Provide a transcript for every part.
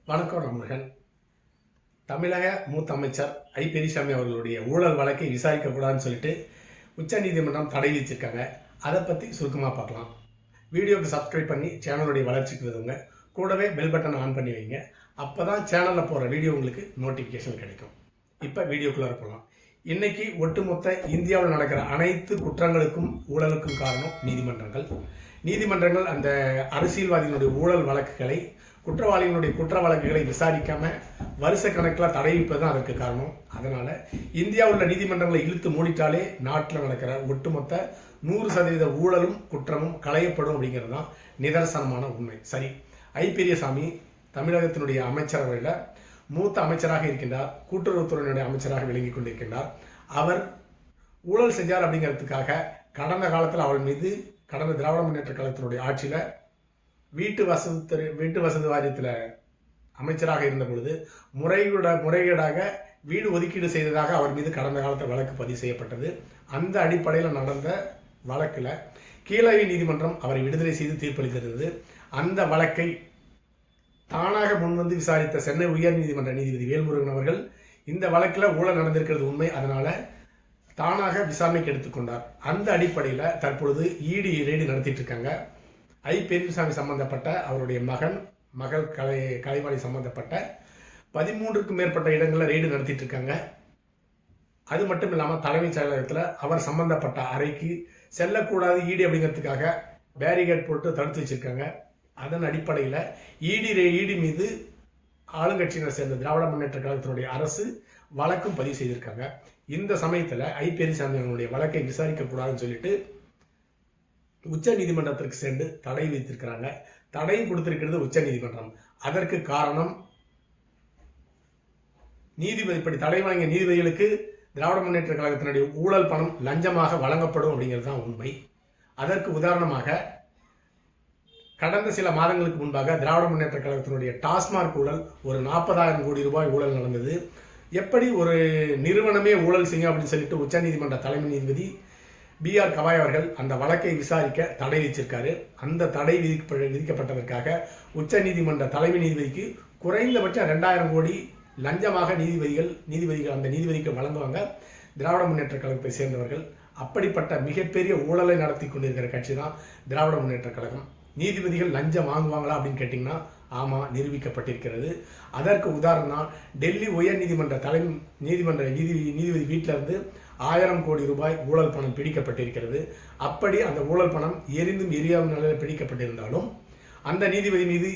வணக்கம் நண்பர்கள். தமிழக மூத்த அமைச்சர் ஐ பெரியசாமி அவர்களுடைய ஊழல் வழக்கை விசாரிக்கக்கூடாதுன்னு சொல்லிட்டு உச்சநீதிமன்றம் தடை விதிச்சிருக்காங்க. அதை பற்றி சுருக்கமாக பார்க்கலாம். வீடியோக்கு சப்ஸ்கிரைப் பண்ணி சேனலுடைய வளர்ச்சிக்கு உதவுங்க. கூடவே பெல் பட்டனை ஆன் பண்ணி வைங்க. அப்போ தான் சேனலில் போகிற வீடியோ உங்களுக்கு நோட்டிஃபிகேஷன் கிடைக்கும். இப்போ வீடியோக்குள்ளே போகலாம். இன்னைக்கு ஒட்டுமொத்த இந்தியாவில் நடக்கிற அனைத்து குற்றங்களுக்கும் ஊழலுக்கும் காரணம் நீதிமன்றங்கள் அந்த அரசியல்வாதிகளுடைய ஊழல் வழக்குகளை, குற்றவாளிகளுடைய குற்ற வழக்குகளை விசாரிக்காம வருஷ கணக்கில் தடை வைப்பது தான் அதற்கு காரணம். அதனால இந்தியாவில் உள்ள நீதிமன்றங்களை இழுத்து மூடிட்டாலே நாட்டில் நடக்கிற ஒட்டுமொத்த 100% ஊழலும் குற்றமும் களையப்படும் அப்படிங்கிறது தான் நிதர்சனமான உண்மை. சரி, ஐ பெரியசாமி தமிழகத்தினுடைய அமைச்சரவையில் மூத்த அமைச்சராக இருக்கின்றார். கூட்டுறவுத்துறையினுடைய அமைச்சராக விளங்கி கொண்டிருக்கின்றார். அவர் ஊழல் செஞ்சார் அப்படிங்கிறதுக்காக கடந்த காலத்தில் அவள் மீது கடந்த திராவிட முன்னேற்ற கழகத்தினுடைய ஆட்சியில் வீட்டு வசதி வாரியத்தில் அமைச்சராக இருந்த பொழுது முறைகேடாக வீடு ஒதுக்கீடு செய்ததாக அவர் மீது கடந்த காலத்தில் வழக்கு பதிவு செய்யப்பட்டது. அந்த அடிப்படையில் நடந்த வழக்கில் கீழவை நீதிமன்றம் அவரை விடுதலை செய்து தீர்ப்பளித்திருந்தது. அந்த வழக்கை தானாக முன்வந்து விசாரித்த சென்னை உயர்நீதிமன்ற நீதிபதி வேல்முருகன் அவர்கள் இந்த வழக்கில் ஊழல் நடந்திருக்கிறது உண்மை, அதனால தானாக விசாரணைக்கு எடுத்துக்கொண்டார். அந்த அடிப்படையில் தற்பொழுது இடி ரெய்டு நடத்திட்டு இருக்காங்க. ஐ பெரியசாமி சம்பந்தப்பட்ட அவருடைய மகள் கலைவாணி சம்பந்தப்பட்ட 13க்கும் மேற்பட்ட இடங்களில் ரெய்டு நடத்திட்டு இருக்காங்க. அது மட்டும் இல்லாமல் தலைமைச் செயலகத்தில் அவர் சம்பந்தப்பட்ட அறைக்கு செல்லக்கூடாது இடி அப்படிங்கிறதுக்காக பேரிகேட் போட்டு தடுத்து வச்சிருக்காங்க. அதன் அடிப்படையில் இடி மீது ஆளுங்கட்சியினர் சேர்ந்த திராவிட முன்னேற்ற கழகத்தினுடைய அரசு வழக்கும் பதிவு செய்திருக்காங்க. இந்த சமயத்தில் ஐ பெரியசாமி அவர்களுடைய வழக்கை விசாரிக்கக்கூடாதுன்னு சொல்லிட்டு உச்ச நீதிமன்றத்திற்கு சென்று தடை விதித்திருக்கிறாங்க. தடையும் கொடுத்திருக்கிறது உச்ச நீதிமன்றம். அதற்கு காரணம் இப்படி தடை வழங்கிய நீதிபதிகளுக்கு திராவிட முன்னேற்ற கழகத்தினுடைய ஊழல் பணம் லஞ்சமாக வழங்கப்படும் அப்படிங்கிறது தான் உண்மை. அதற்கு உதாரணமாக கடந்த சில மாதங்களுக்கு முன்பாக திராவிட முன்னேற்ற கழகத்தினுடைய டாஸ்மாக் ஊழல் ஒரு 40,000 கோடி ரூபாய் ஊழல் நடந்தது. எப்படி ஒரு நிறுவனமே ஊழல் செய்யும் அப்படின்னு சொல்லிட்டு உச்சநீதிமன்ற தலைமை நீதிபதி BR கவாய் அவர்கள் அந்த வழக்கை விசாரிக்க தடை விதிச்சிருக்காரு. அந்த தடை விதிக்கப்பட்டதற்காக உச்சநீதிமன்ற தலைமை நீதிபதிக்கு குறைந்தபட்சம் 2,000 கோடி லஞ்சமாக நீதிபதிகள் அந்த நீதிபதிக்கு வழங்குவாங்க திராவிட முன்னேற்ற கழகத்தை சேர்ந்தவர்கள். அப்படிப்பட்ட மிகப்பெரிய ஊழலை நடத்தி கொண்டிருக்கிற கட்சி தான் திராவிட முன்னேற்ற கழகம். நீதிபதிகள் லஞ்சம் வாங்குவாங்களா அப்படின்னு கேட்டிங்கன்னா ஆமாம், நிரூபிக்கப்பட்டிருக்கிறது. அதற்கு உதாரணம் டெல்லி உயர் நீதிமன்ற நீதிபதி வீட்டில் இருந்து 1000 கோடி ரூபாய் ஊழல் பணம் பிடிக்கப்பட்டிருக்கிறது. அப்படி அந்த ஊழல் பணம் எரிந்தும் எரியாத நிலையில் பிடிக்கப்பட்டிருந்தாலும் அந்த நீதிபதி மீது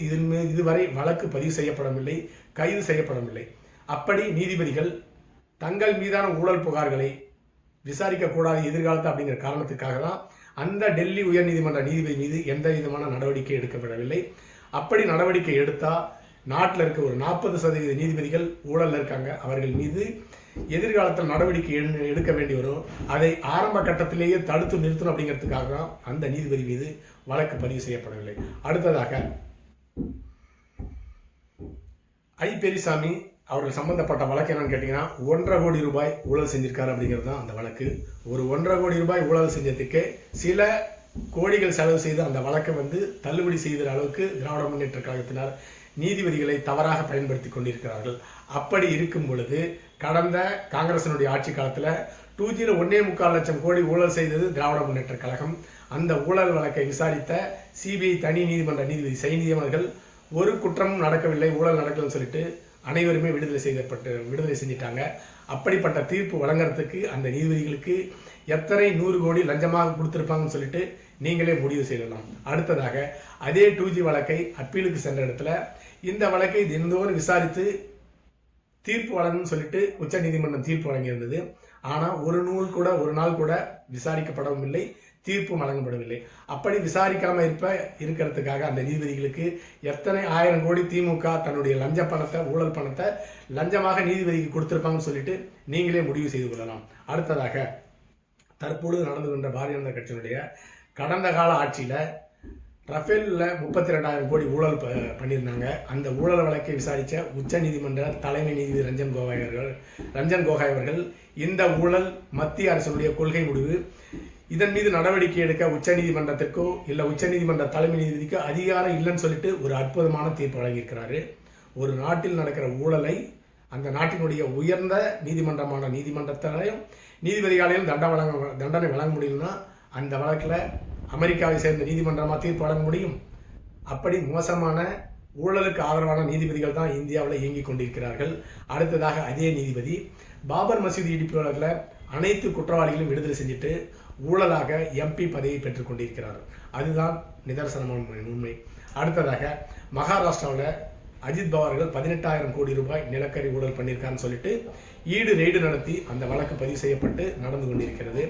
இதுவரை வழக்கு பதிவு செய்யப்படவில்லை, கைது செய்யப்படவில்லை. அப்படி நீதிபதிகள் தங்கள் மீதான ஊழல் புகார்களை விசாரிக்கக்கூடாது எதிர்காலத்தை அப்படிங்கிற காரணத்துக்காக தான் அந்த டெல்லி உயர்நீதிமன்ற நீதிபதி மீது எந்த விதமான நடவடிக்கை எடுக்கப்படவில்லை. அப்படி நடவடிக்கை எடுத்தால் நாட்டில் இருக்க ஒரு 40% நீதிபதிகள் ஊழல் இருக்காங்க. அவர்கள் மீது எதிர்காலத்தில் நடவடிக்கை எடுக்க வேண்டி வரும். அதை ஆரம்ப கட்டத்திலேயே தடுத்து நிறுத்தணும் அப்படிங்கிறதுக்காக தான் அந்த நீதிபதி மீது வழக்கு பதிவு செய்யப்படவில்லை. அடுத்ததாக ஐ பெரியசாமி அவர்கள் சம்பந்தப்பட்ட வழக்கு என்னன்னு கேட்டிங்கன்னா 1.5 கோடி ரூபாய் ஊழல் செஞ்சிருக்காரு அப்படிங்கிறது தான் அந்த வழக்கு. ஒரு 1.5 கோடி ரூபாய் ஊழல் செஞ்சதுக்கு சில கோடிகள் செலவு செய்து அந்த வழக்கை தள்ளுபடி செய்கிற அளவுக்கு திராவிட முன்னேற்ற கழகத்தினர் நீதிபதிகளை தவறாக பயன்படுத்தி கொண்டிருக்கிறார்கள். அப்படி இருக்கும் பொழுது கடந்த காங்கிரசினுடைய ஆட்சி காலத்தில் 1.25 லட்சம் கோடி ஊழல் செய்தது திராவிட முன்னேற்ற கழகம். அந்த ஊழல் வழக்கை விசாரித்த CBI தனி நீதிமன்ற நீதிபதி சைனியம் அவர்கள் ஒரு குற்றமும் நடக்கவில்லை, ஊழல் நடக்கலன்னு சொல்லிட்டு அனைவருமே விடுதலை செஞ்சிட்டாங்க. அப்படிப்பட்ட தீர்ப்பு வழங்குறதுக்கு அந்த நீதிபதிகளுக்கு எத்தனை 100 கோடி லஞ்சமாக கொடுத்துருப்பாங்கன்னு சொல்லிட்டு நீங்களே முடிவு செய்யலாம். அடுத்ததாக அதே 2G வழக்கை அப்பீலுக்கு சென்ற இடத்துல இந்த வழக்கை தினந்தோறும் விசாரித்து தீர்ப்பு வழங்கணும்னு சொல்லிட்டு உச்ச நீதிமன்றம் தீர்ப்பு வழங்கியிருந்தது. ஆனால் ஒரு நாள் கூட விசாரிக்கப்படவும் இல்லை, தீர்ப்பும் வழங்கப்படவில்லை. அப்படி விசாரிக்காம இருக்கிறதுக்காக அந்த நீதிபதிகளுக்கு எத்தனை 1000 கோடி திமுக தன்னுடைய ஊழல் பணத்தை லஞ்சமாக நீதிபதிக்கு கொடுத்திருப்பாங்கன்னு சொல்லிட்டு நீங்களே முடிவு செய்து கொள்ளலாம். அடுத்ததாக தற்பொழுது நடந்து கொண்ட பாரதிய ஜனதா கட்சியினுடைய கடந்த கால ஆட்சியில் ரஃபேலில் 32,000 கோடி ஊழல் பண்ணியிருந்தாங்க. அந்த ஊழல் வழக்கை விசாரித்த உச்ச நீதிமன்ற தலைமை நீதிபதி ரஞ்சன் கோகாய் அவர்கள் இந்த ஊழல் மத்திய அரசினுடைய கொள்கை முடிவு, இதன் மீது நடவடிக்கை எடுக்க உச்சநீதிமன்றத்திற்கோ இல்லை உச்சநீதிமன்ற தலைமை நீதிபதிக்கோ அதிகாரம் இல்லைன்னு சொல்லிட்டு ஒரு அற்புதமான தீர்ப்பு வழங்கியிருக்கிறாரு. ஒரு நாட்டில் நடக்கிற ஊழலை அந்த நாட்டினுடைய உயர்ந்த நீதிமன்றமான நீதிமன்றத்திலையும் நீதிபதிகளாலையும் தண்டனை வழங்க முடியும்னா அந்த வழக்கில் அமெரிக்காவை சேர்ந்த நீதிமன்றமாக தீர்ப்பு வழங்க முடியும். அப்படி மோசமான ஊழலுக்கு ஆதரவான நீதிபதிகள் தான் இந்தியாவில் இயங்கிக் கொண்டிருக்கிறார்கள். அடுத்ததாக அதே நீதிபதி பாபர் மசூதி இடிப்பு வழக்கில் அனைத்து குற்றவாளிகளும் விடுதலை செஞ்சுட்டு ஊழலாக எம்பி பதவியை பெற்றுக் கொண்டிருக்கிறார். அதுதான் நிதர்சனமான உண்மை. அடுத்ததாக மகாராஷ்டிராவில் அஜித் பவார்கள் 18,000 கோடி ரூபாய் நிலக்கரி ஊழல் பண்ணியிருக்கான்னு சொல்லிட்டு ரெய்டு நடத்தி அந்த வழக்கு பதிவு செய்யப்பட்டு நடந்து கொண்டிருக்கிறது.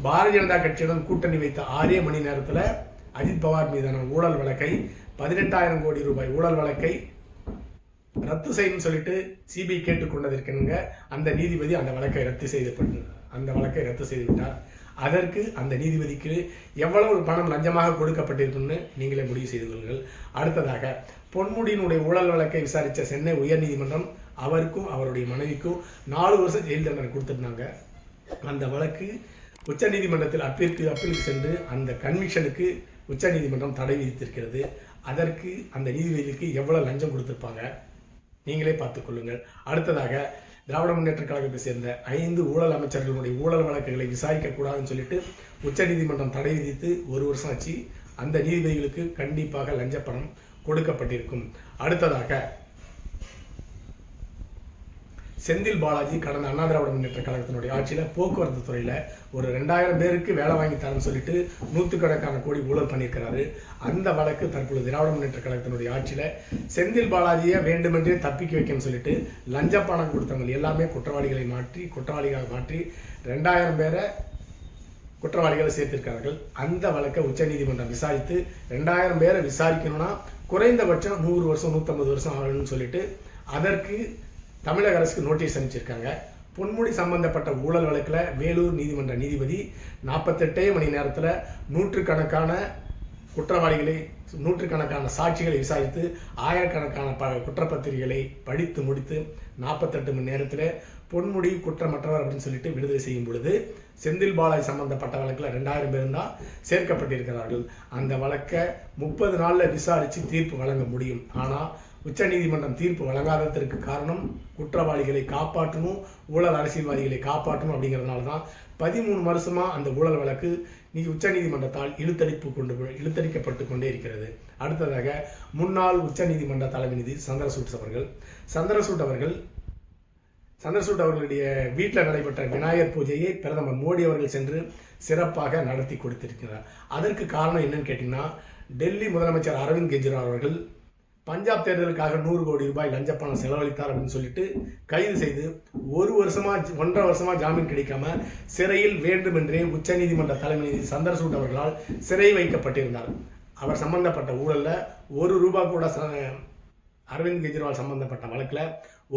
பாரதிய ஜனதா கட்சியுடன் கூட்டணி வைத்த 6 மணி நேரத்தில் அஜித் பவார் மீதான ஊழல் வழக்கை 18,000 கோடி ரூபாய் ஊழல் வழக்கை ரத்து செய்யணும் சொல்லிட்டு சிபிஐ கேட்டுக்கொண்டதற்கெனுங்க அந்த நீதிபதி அந்த வழக்கை ரத்து செய்து விட்டார். அதற்கு அந்த நீதிபதிக்கு எவ்வளவு பணம் லஞ்சமாக கொடுக்கப்பட்டிருக்குன்னு நீங்களே முடிவு செய்து கொள்ளுங்கள். அடுத்ததாக பொன்முடியினுடைய ஊழல் வழக்கை விசாரித்த சென்னை உயர்நீதிமன்றம் அவருக்கும் அவருடைய மனைவிக்கும் 4 வருஷம் ஜெயில் தண்டனை கொடுத்துருந்தாங்க. அந்த வழக்கு உச்சநீதிமன்றத்தில் அப்பீலுக்கு சென்று அந்த கன்விக்ஷனுக்கு உச்சநீதிமன்றம் தடை விதித்திருக்கிறது. அதற்கு அந்த நீதிபதிக்கு எவ்வளவு லஞ்சம் கொடுத்திருப்பாங்க நீங்களே பார்த்துக் கொள்ளுங்கள். அடுத்ததாக திராவிட முன்னேற்ற கழகத்தை சேர்ந்த 5 ஊழல் அமைச்சர்களுடைய ஊழல் வழக்குகளை விசாரிக்க கூடாதுன்னு சொல்லிட்டு உச்சநீதிமன்றம் தடை விதித்து 1 வருஷம் ஆச்சு. அந்த நீதிபதிகளுக்கு கண்டிப்பாக லஞ்ச பணம் கொடுக்கப்பட்டிருக்கும். அடுத்ததாக செந்தில் பாலாஜி கடந்த அண்ணா திராவிட முன்னேற்ற கழகத்தினுடைய ஆட்சியில் போக்குவரத்து துறையில் ஒரு 2000 பேருக்கு வேலை வாங்கி தரேன்னு சொல்லிட்டு 100 கோடி ஊழல் பண்ணியிருக்கிறாரு. அந்த வழக்கு தற்பொழுது திராவிட முன்னேற்ற கழகத்தினுடைய ஆட்சியில் செந்தில் பாலாஜியை வேண்டுமென்றே தப்பிக்க வைக்கணும்னு சொல்லிட்டு லஞ்ச பணம் கொடுத்தவங்க எல்லாமே குற்றவாளிகளாக மாற்றி 2000 பேரை குற்றவாளிகளை சேர்த்திருக்கிறார்கள். அந்த வழக்கை உச்சநீதிமன்றம் விசாரித்து 2000 பேரை விசாரிக்கணும்னா குறைந்தபட்சம் 100 வருஷம் 150 வருஷம் ஆகணும்னு சொல்லிட்டு அதற்கு தமிழக அரசுக்கு நோட்டீஸ் அனுப்பிச்சிருக்காங்க. பொன்முடி சம்பந்தப்பட்ட ஊழல் வழக்கில் வேலூர் நீதிமன்ற நீதிபதி 48 மணி நேரத்தில் 100கணக்கான குற்றவாளிகளை 100கணக்கான சாட்சிகளை விசாரித்து 1000கணக்கான குற்றப்பத்திரிகைகளை படித்து முடித்து 48 மணி நேரத்தில் பொன்முடி குற்றமற்றவர் அப்படின்னு சொல்லிட்டு விடுதலை செய்யும் பொழுது செந்தில் பாலாஜி சம்பந்தப்பட்ட வழக்கில் 2000 பேர் தான் சேர்க்கப்பட்டிருக்கிறார்கள். அந்த வழக்கை 30 நாளில் விசாரித்து தீர்ப்பு வழங்க முடியும். ஆனால் உச்சநீதிமன்றம் தீர்ப்பு வழங்காததற்கு காரணம் குற்றவாளிகளை காப்பாற்றணும், ஊழல் அரசியல்வாதிகளை காப்பாற்றணும் அப்படிங்கிறதுனால தான் 13 வருஷமாக அந்த ஊழல் வழக்கு உச்சநீதிமன்றத்தால் இழுத்தடிக்கப்பட்டு கொண்டே இருக்கிறது. அடுத்ததாக முன்னாள் உச்சநீதிமன்ற தலைமை நீதி சந்திரசூட் அவர்களுடைய வீட்டில் நடைபெற்ற விநாயகர் பூஜையை பிரதமர் மோடி அவர்கள் சென்று சிறப்பாக நடத்தி கொடுத்திருக்கிறார். அதற்கு காரணம் என்னன்னு கேட்டீங்கன்னா, டெல்லி முதலமைச்சர் அரவிந்த் கெஜ்ரிவால் அவர்கள் பஞ்சாப் தேர்தலுக்காக 100 கோடி ரூபாய் லஞ்ச பணம் செலவழித்தார் அப்படின்னு சொல்லிட்டு கைது செய்து 1.5 வருஷமா ஜாமீன் கிடைக்காம சிறையில் வேண்டுமென்றே உச்சநீதிமன்ற தலைமை நீதி சந்திரசூட் அவர்களால் சிறை வைக்கப்பட்டிருந்தார். அவர் சம்பந்தப்பட்ட ஊழல்ல 1 ரூபாய் கூட அரவிந்த் கெஜ்ரிவால் சம்பந்தப்பட்ட வழக்கில்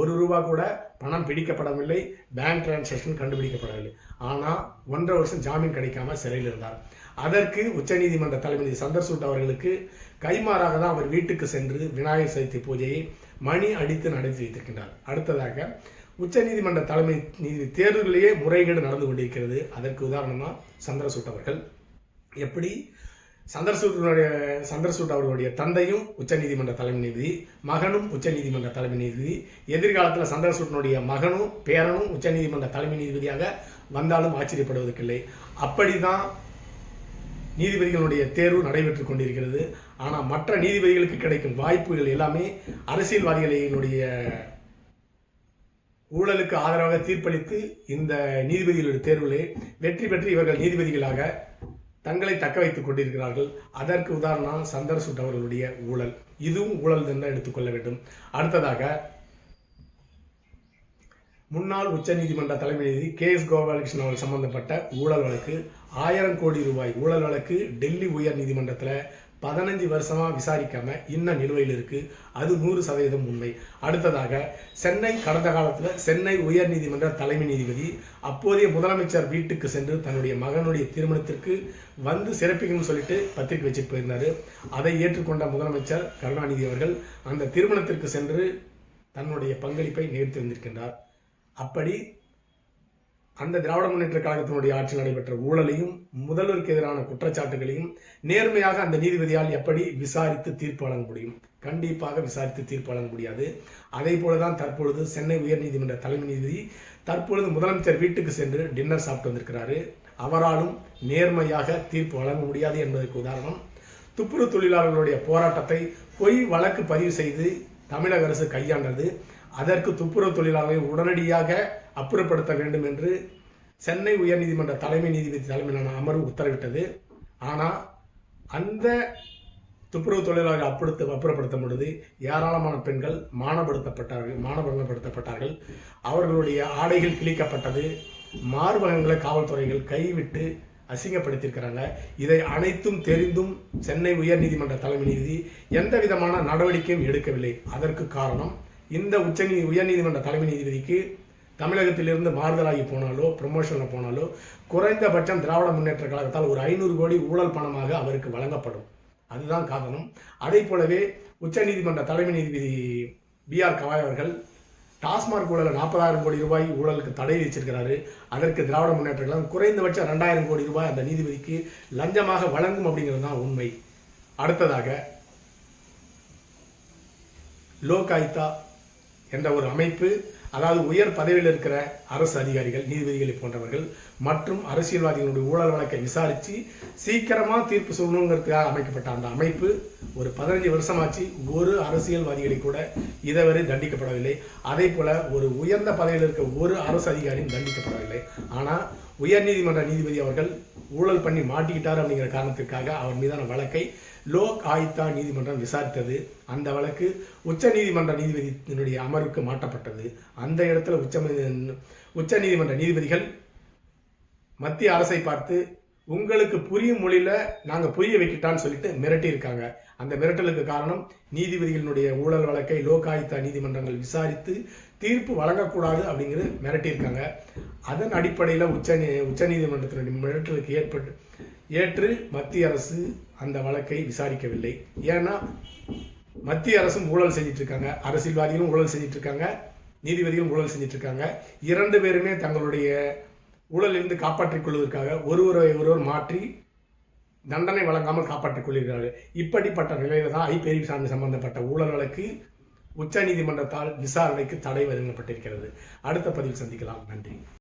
1 ரூபாய் கூட பணம் பிடிக்கப்படவில்லை, பேங்க் டிரான்சாக்ஷன் கண்டுபிடிக்கப்படவில்லை. ஆனால் 1.5 வருஷம் ஜாமீன் கிடைக்காம சிறையில் இருந்தார். அதற்கு உச்சநீதிமன்ற தலைமை நீதி சந்திரசூட் அவர்களுக்கு கைமாறாக தான் அவர் வீட்டுக்கு சென்று விநாயகர் சதுர்த்தி பூஜையை மணி அடித்து நடத்தி வைத்திருக்கின்றார். அடுத்ததாக உச்சநீதிமன்ற தலைமை நீதி தேர்தலிலேயே முறைகேடு நடந்து கொண்டிருக்கிறது. அதற்கு உதாரணமாக சந்திரசூட் அவர்கள் எப்படி சந்திரசூட் அவர்களுடைய தந்தையும் உச்சநீதிமன்ற தலைமை நீதிபதி, மகனும் உச்சநீதிமன்ற தலைமை நீதிபதி, எதிர்காலத்தில் சந்திரசூட்டினுடைய மகனும் பேரனும் உச்சநீதிமன்ற தலைமை நீதிபதியாக வந்தாலும் ஆச்சரியப்படுவதற்கில்லை. அப்படிதான் நீதிபதிகளுடைய தேர்வு நடைபெற்றுக் கொண்டிருக்கிறது. ஆனால் மற்ற நீதிபதிகளுக்கு கிடைக்கும் வாய்ப்புகள் எல்லாமே அரசியல்வாதிகளுடைய ஊழலுக்கு ஆதரவாக தீர்ப்பளித்து இந்த நீதிபதிகளுடைய தேர்விலே வெற்றி பெற்று இவர்கள் நீதிபதிகளாக தங்களை தக்க வைத்துக் கொண்டிருக்கிறார்கள். அதற்கு உதாரணம் சந்திரசூட் அவர்களுடைய ஊழல். இதுவும் ஊழல் தான் எடுத்துக்கொள்ள வேண்டும். அடுத்ததாக முன்னாள் உச்சநீதிமன்ற தலைமை நீதிபதி KS கோபாலகிருஷ்ணன் அவர்கள் சம்பந்தப்பட்ட ஊழல் வழக்கு 1000 கோடி ரூபாய் ஊழல் வழக்கு டெல்லி உயர் நீதிமன்றத்தில் 15 வருஷமாக விசாரிக்காம இன்னும் நிலுவையில் இருக்கு. அது 100% உண்மை. அடுத்ததாக கடந்த காலத்தில் சென்னை உயர் நீதிமன்ற தலைமை நீதிபதி அப்போதைய முதலமைச்சர் வீட்டுக்கு சென்று தன்னுடைய மகனுடைய திருமணத்திற்கு வந்து சிறப்பிக்கணும்னு சொல்லிட்டு பத்திரிகை வச்சுட்டு போயிருந்தாரு. அதை ஏற்றுக்கொண்ட முதலமைச்சர் கருணாநிதி அவர்கள் அந்த திருமணத்திற்கு சென்று தன்னுடைய பங்களிப்பை நிகழ்த்தி வந்திருக்கின்றார். அப்படி அந்த திராவிட முன்னேற்ற கழகத்தினுடைய ஆட்சியில் நடைபெற்ற ஊழலையும் முதல்வருக்கு எதிரான குற்றச்சாட்டுகளையும் நேர்மையாக அந்த நீதிபதியால் எப்படி விசாரித்து தீர்ப்பு வழங்க முடியும்? கண்டிப்பாக விசாரித்து தீர்ப்பு வழங்க முடியாது. அதே போலதான் தற்பொழுது சென்னை உயர்நீதிமன்ற தலைமை நீதிபதி தற்பொழுது முதலமைச்சர் வீட்டுக்கு சென்று டின்னர் சாப்பிட்டு வந்திருக்கிறாரு. அவராலும் நேர்மையாக தீர்ப்பு வழங்க முடியாது என்பதற்கு உதாரணம், துப்புரவு தொழிலாளர்களுடைய போராட்டத்தை பொய் வழக்கு பதிவு செய்து தமிழக அரசு கையாண்டது. அதற்கு துப்புரவு தொழிலாளர்களை உடனடியாக அப்புறப்படுத்த வேண்டும் என்று சென்னை உயர்நீதிமன்ற தலைமை நீதிபதி தலைமையிலான அமர்வு உத்தரவிட்டது. ஆனால் அந்த துப்புரவு தொழிலாளர்கள் அப்புறப்படுத்தும் பொழுது ஏராளமான பெண்கள் மானபங்கப்படுத்தப்பட்டார்கள். அவர்களுடைய ஆடைகள் கிழிக்கப்பட்டது. மார்பகங்களை காவல்துறைகள் கைவிட்டு அசிங்கப்படுத்தியிருக்கிறாங்க. இதை அனைத்தும் தெரிந்தும் சென்னை உயர்நீதிமன்ற தலைமை நீதிபதி எந்த விதமான நடவடிக்கையும் எடுக்கவில்லை. அதற்கு காரணம், இந்த உயர்நீதிமன்ற தலைமை நீதிபதிக்கு தமிழகத்திலிருந்து மாறுதலாகி போனாலோ ப்ரமோஷனில் போனாலோ குறைந்தபட்சம் திராவிட முன்னேற்ற கழகத்தால் ஒரு 500 கோடி ஊழல் பணமாக அவருக்கு வழங்கப்படும். அதுதான் காரணம். அதே போலவே உச்சநீதிமன்ற தலைமை நீதிபதி BR கவாய் அவர்கள் டாஸ்மாக் ஊழல் 40,000 கோடி ரூபாய் ஊழலுக்கு தடை விதிச்சிருக்கிறாரு. அதற்கு திராவிட முன்னேற்ற கழகம் குறைந்தபட்சம் 2,000 கோடி ரூபாய் அந்த நீதிபதிக்கு லஞ்சமாக வழங்கும் அப்படிங்கிறது தான் உண்மை. அடுத்ததாக லோக் ஆயுக்தா என்ற ஒரு அமைப்பு, அதாவது உயர் பதவியில் இருக்கிற அரசு அதிகாரிகள், நீதிபதிகளை போன்றவர்கள் மற்றும் அரசியல்வாதிகளுடைய ஊழல் வழக்கை விசாரித்து சீக்கிரமாக தீர்ப்பு சொல்லணுங்கிறதுக்காக அமைக்கப்பட்ட அந்த அமைப்பு ஒரு 15 வருஷமாச்சு ஒரு அரசியல்வாதிகளை கூட இதுவரை தண்டிக்கப்படவில்லை. அதே போல ஒரு உயர்ந்த பதவியில் இருக்க ஒரு அரசு அதிகாரியும் தண்டிக்கப்படவில்லை. ஆனால் உயர்நீதிமன்ற நீதிபதி அவர்கள் ஊழல் பண்ணி மாட்டிக்கிட்டார் அப்படிங்கிற காரணத்திற்காக அவர் மீதான வழக்கை லோக் ஆயுக்தா நீதிமன்றம் விசாரித்தது. அந்த வழக்கு உச்ச நீதிமன்ற நீதிபதியினுடைய அமர்வுக்கு மாற்றப்பட்டது. அந்த இடத்துல உச்ச நீதிமன்ற நீதிபதிகள் மத்திய அரசை பார்த்து உங்களுக்கு புரியும் மொழியில நாங்கள் புரிய வைக்கிட்டான்னு சொல்லிட்டு மிரட்டியிருக்காங்க. அந்த மிரட்டலுக்கு காரணம், நீதிபதிகளினுடைய ஊழல் வழக்கை லோக் ஆயுக்தா நீதிமன்றங்கள் விசாரித்து தீர்ப்பு வழங்கக்கூடாது அப்படிங்கிறது மிரட்டியிருக்காங்க. அதன் அடிப்படையில் உச்ச நீதிமன்றத்தினுடைய மிரட்டலுக்கு ஏற்று மத்திய அரசு அந்த வழக்கை விசாரிக்கவில்லை. ஏன்னா மத்திய அரசும் ஊழல் செஞ்சிட்டு இருக்காங்க, அரசியல்வாதிகளும் ஊழல் செஞ்சிட்டு இருக்காங்க, நீதிபதிகளும் ஊழல் செஞ்சிட்டு இருக்காங்க. 2 பேருமே தங்களுடைய ஊழலிருந்து காப்பாற்றிக் கொள்வதற்காக ஒருவர் மாற்றி தண்டனை வழங்காமல் காப்பாற்றிக் கொள்கிறார்கள். இப்படிப்பட்ட நிலையில தான் ஐ.பெரியசாமி சம்பந்தப்பட்ட ஊழல் வழக்கு உச்ச நீதிமன்றத்தால் விசாரணைக்கு தடை வழங்கப்பட்டிருக்கிறது. அடுத்த பதிவில் சந்திக்கலாம். நன்றி.